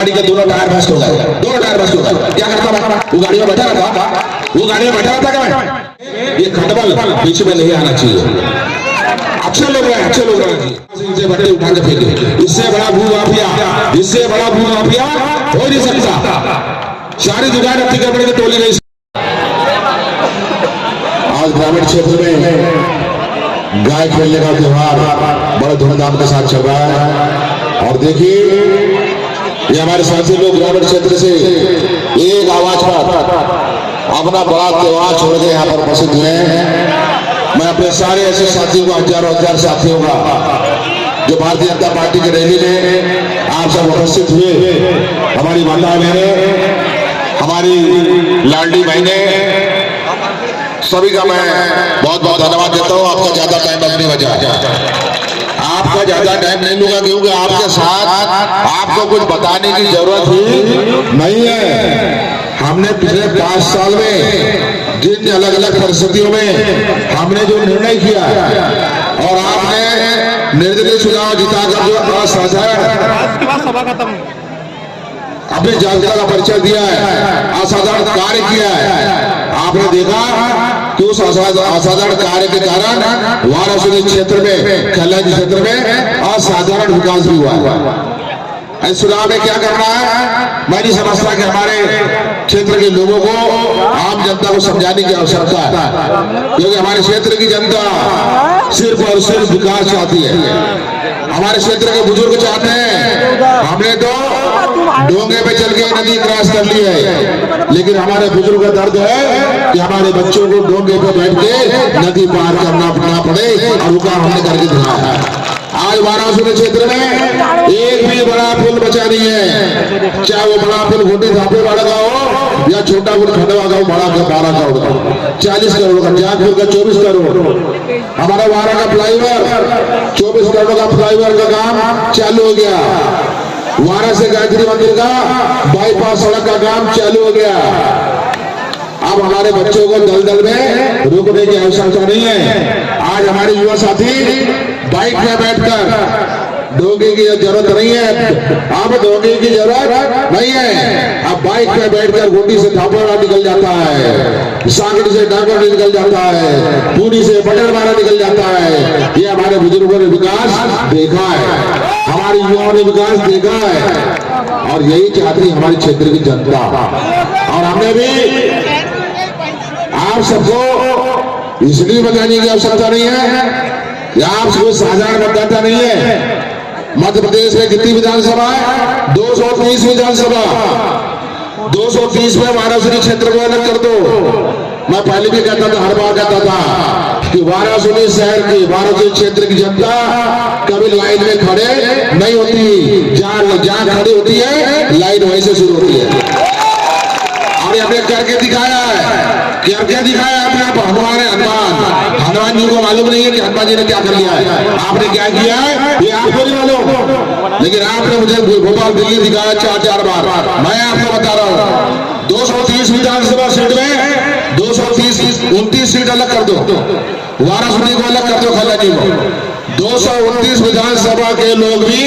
गाड़ी के दोनों टायर बस्ट हो गए, दोनों टायर बस्ट हो गए। क्या करता मैं? वो गाड़ी में बैठा रहता, वो गाड़ी में बैठा रहता क्या मैं? ये खटबल बीच में नहीं आना चाहिए। अच्छे लोग हैं, अच्छे लोग हैं जी। इनसे बट्टे उठा के फेंके, इससे बड़ा भू माफिया, इससे बड़ा भू माफिया हो नहीं सकता। सारी दुकान अपनी कपड़े की टोली नहीं। आज ग्रामीण क्षेत्र में गाय खेलने का त्योहार बड़े धूमधाम के साथ चल रहा है। और देखिए ये हमारे साथी लोग ग्रामीण क्षेत्र से एक आवाज पर अपना बड़ा त्योहार छोड़ के यहाँ पर उपस्थित हुए हैं। मैं अपने सारे ऐसे साथियों को, हजारों हजार साथियों का जो भारतीय जनता पार्टी की रैली में आप सब उपस्थित हुए, हमारी माता बहनें, हमारी लाडली बहनें, सभी का मैं बहुत बहुत धन्यवाद देता हूँ। आपका ज्यादा टाइम अपनी वजह, आपका ज्यादा टाइम नहीं लूंगा क्योंकि आपके साथ आपको कुछ बताने की जरूरत ही नहीं है। हमने पिछले 5 साल में जिन अलग अलग परिस्थितियों में हमने जो निर्णय किया और आपने निर्दलीय चुनाव जिताकर जो असाधारण अपनी जानकारी का परिचय दिया है, असाधारण कार्य किया है, आपने देखा कि उस असाधारण कार्य के कारण वाराणसी क्षेत्र में, कल्याण क्षेत्र में असाधारण विकास भी हुआ है। इस चुनाव में क्या करना है मैं नहीं समझता कि हमारे क्षेत्र के लोगों को, आम जनता को समझाने की आवश्यकता है, क्योंकि हमारे क्षेत्र की जनता सिर्फ और सिर्फ विकास चाहती है। हमारे क्षेत्र के बुजुर्ग चाहते हैं। हमने तो डोंगे पे चल के नदी क्रॉस कर ली है, लेकिन हमारे बुजुर्ग का दर्द है कि हमारे बच्चों को डोंगे पे बैठ के नदी पार करना पड़े, और रुका हमने करके दिखाया है। आज वाराणसी क्षेत्र में एक भी बड़ा पुल बचा नहीं है, चाहे वो बड़ा पुल घोटी धापे वाला का हो या छोटा पुल खंडवा का हो, बड़ा का 12 करोड़ का, 40 करोड़ का, जागपुर का 24 करोड़, हमारा वारा का फ्लाईओवर 24 करोड़ का फ्लाईओवर का काम चालू हो गया। वारा से गायत्री मंदिर का बाईपास सड़क का काम चालू हो गया। अब हमारे बच्चों को दलदल में रुकने की आवश्यकता नहीं है। आज हमारे युवा साथी बाइक में बैठकर, डोंगे की जरूरत नहीं है, अब डोंगे की जरूरत नहीं है। अब बाइक में बैठकर गोटी से थापड़ा निकल जाता है, सांगड़ी से डांगर निकल जाता है, पूरी से बटरवारा निकल जाता है। ये हमारे बुजुर्गों ने विकास देखा है, हमारे युवाओं ने विकास देखा है, और यही चाहती है हमारे क्षेत्र की जनता। और हमने भी आप सबको इसलिए बताने की आवश्यकता नहीं है, आप सबको साधारण मतदाता नहीं है। मध्य प्रदेश में कितनी विधानसभा है? 230 विधानसभा, 230 में वाराणसी क्षेत्र को अलग कर दो। मैं पहले भी कहता था, हर बार कहता था कि वाराणसी शहर की, वाराणसी क्षेत्र की जनता कभी लाइन में खड़े नहीं होती, जहां खड़ी होती है लाइन वहीं से शुरू होती है। और हमने करके दिखाया है, करके दिखाया अपने आप। हनुमान जी को मालूम नहीं है कि हनुमान जी ने क्या कर लिया है, आपने क्या किया है ये आपको नहीं मालूम, लेकिन आपने मुझे भोपाल दिल्ली दिखाया 4 बार। मैं आपको बता रहा हूँ 230 विधानसभा सीट में 229 सीट अलग कर दो, वाराणसी को अलग कर दो, खल्लाजी को 229 विधानसभा के लोग भी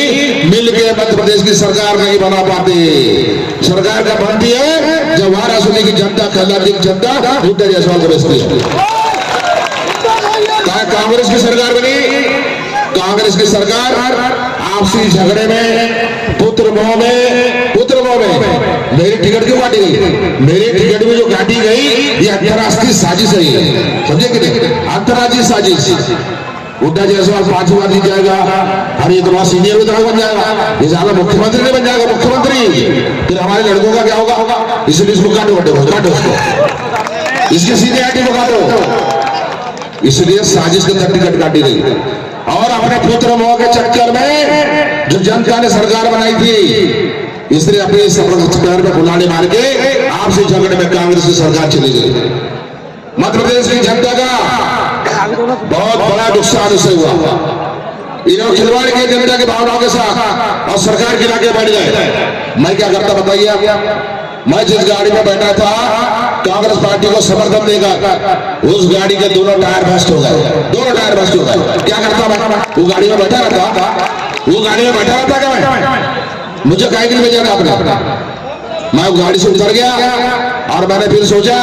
मिलके मध्य प्रदेश की सरकार नहीं बना पाते। सरकार का बनती है जब वाराणसी की जनता, खल्लाजी की जनता भुट्टा जायसवाल को बेचती है। कांग्रेस की सरकार बनी, कांग्रेस की सरकार आपसी झगड़े में, पुत्र मोह में मेरी टिकट क्यों काटी गई? मेरी टिकट में जो काटी गई ये अंतरराष्ट्रीय साजिश है, समझे कि नहीं? अंतरराष्ट्रीय साजिश। हुड्डा जायसवाल 5 बार जीत जाएगा, अरे ये तो बहुत सीनियर विधायक बन जाएगा, ये ज्यादा मुख्यमंत्री नहीं बन जाएगा, मुख्यमंत्री। फिर हमारे लड़कों का क्या होगा? इसलिए इसको काटो, उसको इसके सीधे आईटी को काटो। इसलिए साजिश के तहत टिकट काटी गई। और अपने पुत्र मोह के चक्कर में जो जनता ने सरकार बनाई थी, इसलिए अपने पैर में गुलाड़े मार के आपसे झगड़े में कांग्रेस की सरकार चली गई। मध्य प्रदेश की जनता का बहुत बड़ा नुकसान उससे हुआ। इन्होंने खिलवाड़ किया जनता की भावनाओं के साथ और सरकार गिरा के बैठ गए। मैं क्या करता बताइए आप? मैं जिस गाड़ी में बैठा था कांग्रेस पार्टी को समर्थन देगा, उस गाड़ी के दोनों टायर बस्ट हो गए, दोनों टायर बस्ट हो गए। क्या करता मैं? वो गाड़ी में बैठा रहता क्या मैं? मुझे काहे के लिए भेजा था आपने? मैं गाड़ी से उतर गया और मैंने फिर सोचा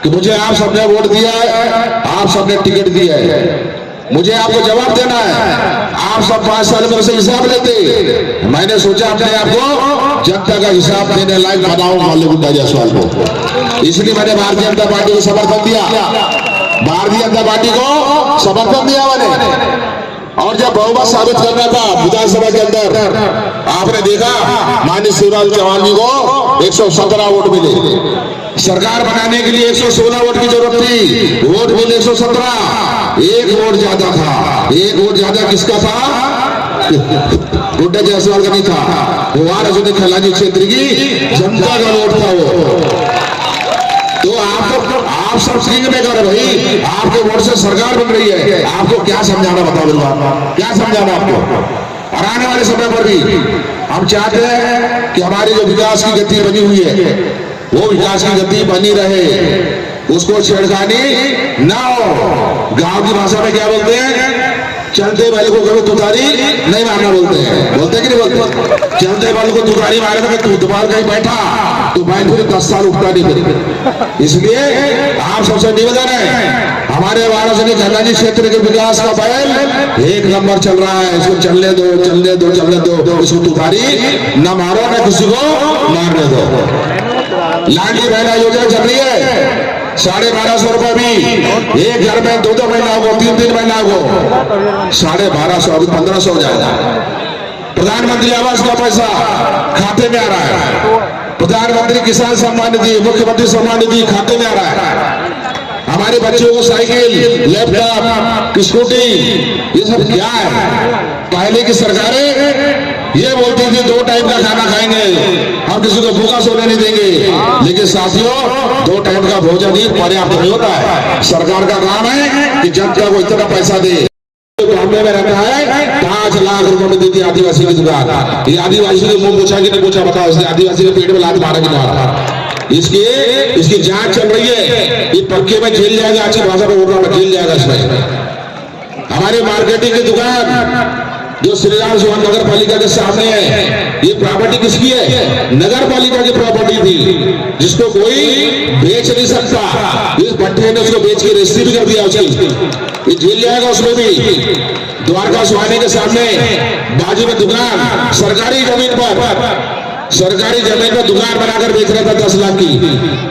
कि मुझे आप सबने वोट दिया है, आप सबने टिकट दिया है, मुझे आपको जवाब देना है। आप सब 5 साल में से हिसाब लेते, मैंने सोचा अपने आप को जनता का हिसाब देने लायक बनाऊंगा गुड्डा जायसवाल को, इसलिए मैंने भारतीय जनता पार्टी को समर्थन दिया। भारतीय जनता पार्टी को समर्थन दिया मैंने। और जब बहुमत साबित करना था विधानसभा के अंदर, आपने देखा माननीय शिवराज चौहान जी को 117 वोट मिले। सरकार बनाने के लिए 116 वोट की जरूरत थी, वोट मिले 117। एक वोट ज्यादा था। एक वोट ज्यादा किसका था? गुड्डा जायसवाल का नहीं था, वो वाराणसी खलानी क्षेत्र की जनता का वोट था वो। तो आप सब सिंह में कर भाई, आपके वोट से सरकार बन रही है, आपको क्या समझाना बताओ बिल्कुल, क्या समझाना आपको? और आने वाले समय पर भी हम चाहते हैं कि हमारी जो विकास की गति बनी हुई है वो विकास की गति बनी रहे, उसको छेड़खानी ना हो। गांव की भाषा में क्या बोलते हैं? चलते बैल को कभी तुतारी नहीं मारना बोलते हैं, बोलते कि नहीं बोलते? चलते बैल को तुतारी मारे तो तू दोबारा कहीं बैठा तो बैल फिर 10 साल उठता नहीं फिर। इसलिए आप सबसे निवेदन है, हमारे वाराणसी खलानी क्षेत्र के विकास का बैल 1 नंबर चल रहा है, इसको चलने दो, चलने दो, चलने दो, इसको तुतारी न मारो न किसी को मारने दो। लाडली बहना योजना चल रही है, 1250 रुपए भी एक घर में 2-2 महीना को, 3-3 महीना को 1250, अभी 1500 हो जाएगा। प्रधानमंत्री आवास का पैसा खाते में आ रहा है, प्रधानमंत्री किसान सम्मान निधि, मुख्यमंत्री सम्मान निधि खाते में आ रहा है। हमारे बच्चों को साइकिल, लैपटॉप, स्कूटी, ये सब क्या है? पहले की सरकारें ये बोलती थी 2 टाइम का खाना खाएंगे, हम किसी को भूखा सोने नहीं देंगे। लेकिन साथियों 2 टाइम का भोजन ही पर्याप्त नहीं होता है। सरकार का काम है कि जनता को इतना पैसा दे। बॉम्बे में रहता है, 5 लाख रुपए में देती आदिवासी की दुकान। ये आदिवासी को मुंह पूछा कि नहीं पूछा बताओ, इसने आदिवासी के पेट में लात मारा कि नहीं मारा? इसकी जांच चल रही है, ये पक्के में जेल जाएगा, अच्छी भाषा में बोल रहा हूं, जेल जाएगा इसमें। हमारी मार्केटिंग की दुकान जो श्री राम सुवन नगर पालिका के सामने है, ये प्रॉपर्टी किसकी है? नगर पालिका की प्रॉपर्टी थी, जिसको कोई बेच नहीं सकता। इस भट्टे ने उसको बेच के रजिस्ट्री भी कर दिया उसकी, ये जेल जाएगा उसमें भी। द्वारका सुहाने के सामने बाजू में दुकान, सरकारी जमीन पर दुकान बनाकर बेच रहा था 10 लाख की।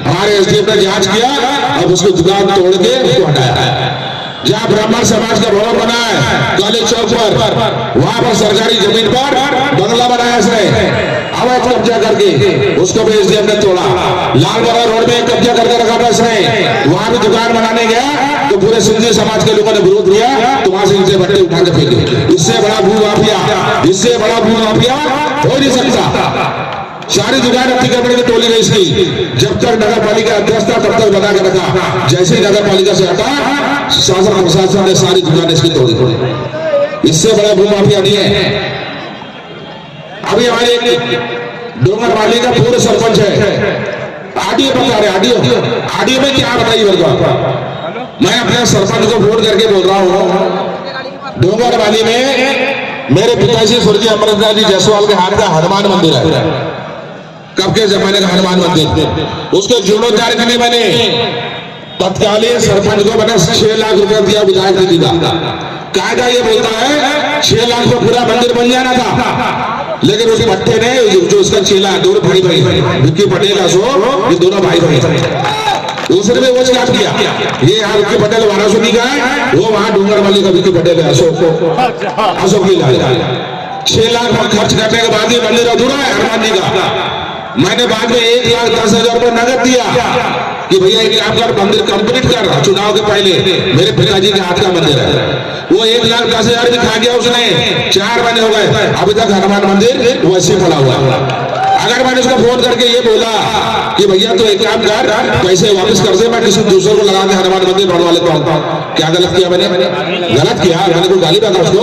हमारे एसडीएम ने जांच किया, अब उसको दुकान तोड़ के उसको हटाया। जहाँ ब्राह्मण समाज का भवन बना है कॉलेज चौक पर, वहां पर सरकारी जमीन पर बंगला बनाया इसने, अवैध कब्जा करके उसको भी एसडीएम ने तोड़ा। लालबरा रोड में कब्जा करके रखा था इसने, वहां भी दुकान बनाने गया तो पूरे सिंधी समाज के लोगों ने विरोध किया, तो वहां से इनसे भट्टे उठा के फेंके। इससे बड़ा भू माफिया हो नहीं सकता। सारी दुकान अतिक्रमण की टोली रही इसकी, जब तक नगर पालिका अध्यक्ष था तब तक बना के रखा। जैसे ही नगर पालिका से हटा, शासन प्रशासन ने सारी दुकान इसकी तोड़ी। इससे बड़ा भूमाफिया नहीं है। अभी हमारे डोंगर वाली का पूर्व सरपंच है, आडियो बता रहे, आडियो में क्या बताइए मेरे को? मैं अपने सरपंच को फोन करके बोल रहा हूँ, डोंगर वाली में मेरे पिताजी स्वर्गीय अमरनाथ जी जायसवाल के हाथ का हनुमान मंदिर है। कब के जमाने का हनुमान मंदिर, उसके जीर्णोद्धार के लिए मैंने तत्कालीन सरपंच को मैंने 6 लाख रुपया दिया विधायक निधि का। कायदा ये बोलता है 6 लाख में पूरा मंदिर बन जाना था, लेकिन उस भट्टे ने जो उसका चेला, दोनों भाई विक्की पटेल ये दोनों भाई उसने भी वो स्टार्ट किया। ये यहाँ विक्की पटेल वाराणसी का है, वो वहां डूंगर वाली का विक्की पटेल है, अशोक लीला। 6 लाख खर्च करने के बाद ये मंदिर अधूरा है हनुमान जी का। मैंने बाद में 1,10,000 रुपए नगद दिया कि भैया एक काम कर, मंदिर कंप्लीट कर। चुनाव के पहले मेरे पिताजी के हाथ का मंदिर है, वो 1,10,000 भी खा गया उसने। 4 महीने हो गए, अभी तक हनुमान मंदिर वैसे पड़ा हुआ है। अगर मैंने उसको फोन करके ये बोला कि भैया तो एक काम कर, पैसे वापस कर दे, मैं किसी दूसरे को लगा के हनुमान मंदिर बनवा लेता हूँ, क्या गलत किया मैंने? गलत किया, मैंने कोई गाली बता उसको?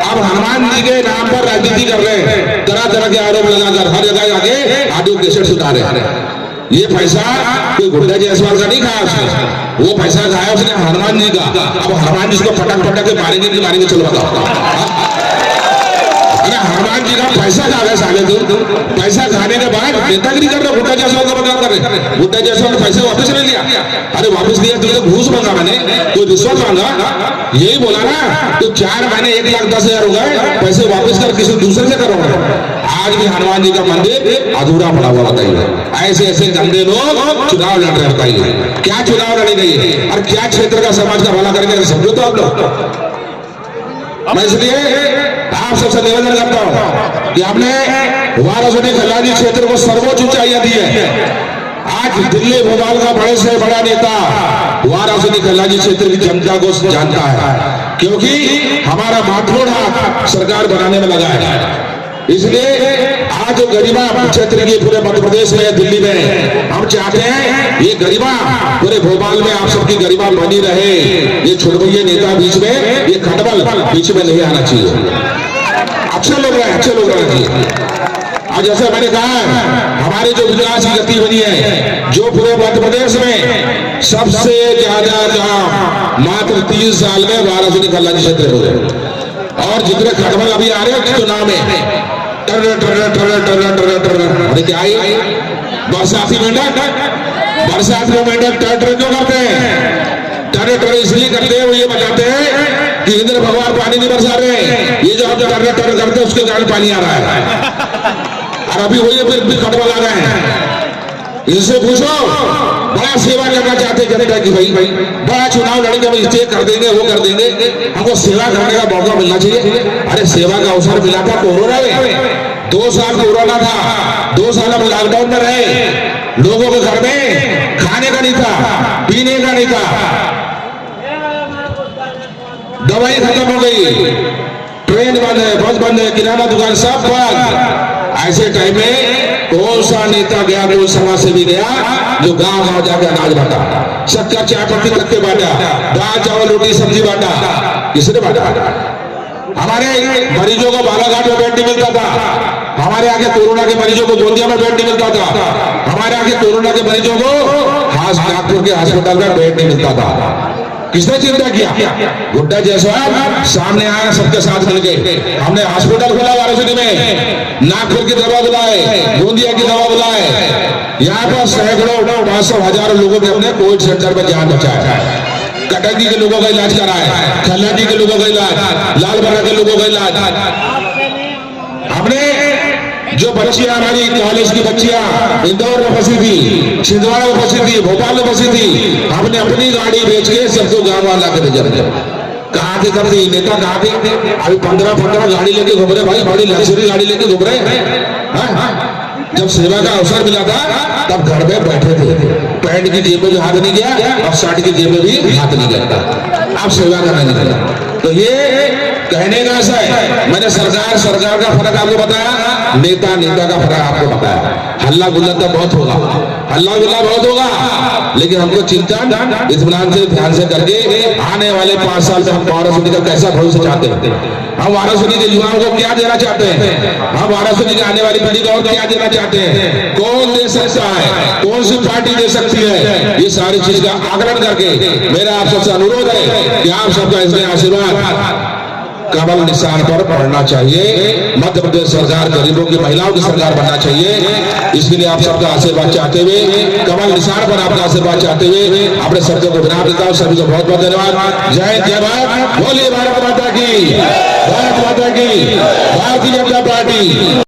अब हनुमान जी के नाम पर राजनीति कर रहे हैं, तरह तरह के आरोप लगाकर हर जगह आगे ऑडियो कैसेट सुधा रहे। ये पैसा कोई गुड्डा जायसवाल का नहीं खाया उसने, वो पैसा खाया उसने हनुमान जी का। अब हनुमान जी को पटक के मारेंगे कि मारेंगे, चलो बताओ। अरे हनुमान जी का पैसा खा गए साले तुम, पैसा खाने के बाद नेतागिरी कर रहे, गुड्डा जायसवाल का बदनाम कर रहे। गुड्डा जायसवाल ने पैसे वापस ले लिया। अरे वापस लिया तुमने घूस मांगा, मैंने कोई रिश्वत मांगा, यही बोला ना। तो 4 महीने 1,10,000 हो गए, पैसे वापस कर किसी दूसरे से करो। आज भी हनुमान जी का मंदिर अधूरा पड़ा हुआ, बताइए। ऐसे ऐसे गंदे लोग चुनाव लड़ रहे, बताइए क्या चुनाव लड़ेंगे और क्या क्षेत्र का समाज का भला करेंगे, समझो तो आप लोग। मैं इसलिए आप सबसे निवेदन करता हूं कि हमने वाराणसी खल्लाजी क्षेत्र को सर्वोच्च ऊंचाइयां दी है। आज दिल्ली भोपाल का बड़े से बड़ा नेता वाराणसी खल्लाजी क्षेत्र की जनता को जानता है, क्योंकि हमारा महत्वपूर्ण हाथ सरकार बनाने में लगा है। इसलिए आज जो गरिमा क्षेत्र की पूरे मध्य प्रदेश में, दिल्ली में, हम चाहते हैं ये गरिमा पूरे भोपाल में आप सबकी गरिमा बनी रहे। ये छुड़भैया नेता बीच में, ये खटबल बीच में नहीं आना चाहिए। अच्छे लोग रहे, अच्छे लोग रहना चाहिए। आज जैसे मैंने कहा, हमारी जो विकास की गति बनी है, जो पूरे मध्य प्रदेश में सबसे ज्यादा काम मात्र 3 साल में वाराणसी खल्लाजी क्षेत्र हो गए। और जितने खटबल अभी आ रहे हैं चुनाव में, अरे क्या आई बरसाती मेंढक, बरसात में मेंढक टर क्यों करते हैं? टर इसलिए करते हैं, वो ये बताते हैं कि इंद्र भगवान पानी नहीं बरसा रहे, ये जो हम टर करते हैं उसके कारण पानी आ रहा है। और अभी वही फिर भी खटबल आ गए हैं। इनसे पूछो, बड़ा सेवा करना चाहते जनता की, भाई बड़ा चुनाव लड़ेंगे, हम इसलिए कर देंगे, वो कर देंगे, हमको सेवा करने का मौका मिलना चाहिए। अरे सेवा का अवसर मिला था कोरोना में, 2 साल कोरोना था, 2 साल हम लॉकडाउन में रहे, लोगों के घर में खाने का नहीं था, पीने का नहीं था, दवाई खत्म हो गई, ट्रेन बंद है, बस बंद है, किराना दुकान सब बंद। ऐसे टाइम में कौन सा नेता गया, कौन समाज सेवी गया जो गांव गांव जाकर अनाज बांटा, शक्कर चाय पत्ती तक के बांटा, दाल चावल रोटी सब्जी बांटा, किसने बांटा? हमारे मरीजों को बालाघाट में बेड नहीं मिलता था, हमारे आगे कोरोना के मरीजों को गोंदिया में बेड नहीं मिलता था, हमारे आगे कोरोना के मरीजों को नागपुर के अस्पताल में बेड नहीं मिलता था। किसने चिंता किया? गुड्डा जायसवाल सामने आया, सबके साथ मिलके हमने हॉस्पिटल खोला वाराणसी में, नागपुर की दवा बुलाए, गोंदिया की दवा बुलाए, यहाँ पर सैकड़ों 500 हजारों लोगों के हमने कोविड सेंटर में जान बचाया, कटंगी के लोगों का इलाज कराया, खल्लाजी के लोगों का इलाज, लालबरा के लोगों का इलाज। हमने जो बच्चियां, हमारी कॉलेज की बच्चियां इंदौर में फंसी थी, छिंदवाड़ा में फंसी थी, भोपाल में फंसी थी, हमने अपनी गाड़ी बेच के सबको गांव वाला के नजर कहाँ थे तब नेता, कहाँ थे? अभी 15 गाड़ी लेके घूम रहे भाई, बड़ी लग्जरी गाड़ी लेके घूम रहे हैं। जब सेवा का अवसर मिला था तब घर में बैठे थे, पैंट की जेब में भी हाथ नहीं गया और शर्ट की जेब में भी हाथ नहीं गया, आप सेवा करने निकला। तो ये कहने का ऐसा है, मैंने सरकार का फर्क आपको बताया, नेता का फर्क आपको बताया। हल्ला गुल्ला तो बहुत होगा, हल्ला गुल्ला बहुत होगा, लेकिन हमको चिंतन इत्मीनान से ध्यान से करके आने वाले 5 साल में हम वाराणसी का कैसा भविष्य चाहते हैं, हम वाराणसी के युवाओं को क्या देना चाहते हैं, हम वाराणसी की आने वाली पीढ़ी को क्या देना चाहते हैं, कौन दे सकता है, कौन सी पार्टी दे सकती है, ये सारी चीज का आकलन करके मेरा आप सबसे अनुरोध है कि आप सबका इसमें आशीर्वाद कमल निशान पर पड़ना चाहिए। मध्य प्रदेश सरकार गरीबों की, महिलाओं की सरकार बनना चाहिए। इसके लिए आप सबका आशीर्वाद चाहते हुए, कमल निशान पर आपका आशीर्वाद चाहते हुए अपने शब्दों को विराम देता हूँ। सभी को बहुत बहुत धन्यवाद। जय जय भारत, बोलिए भारत माता की, भारत माता की, भारतीय जनता पार्टी।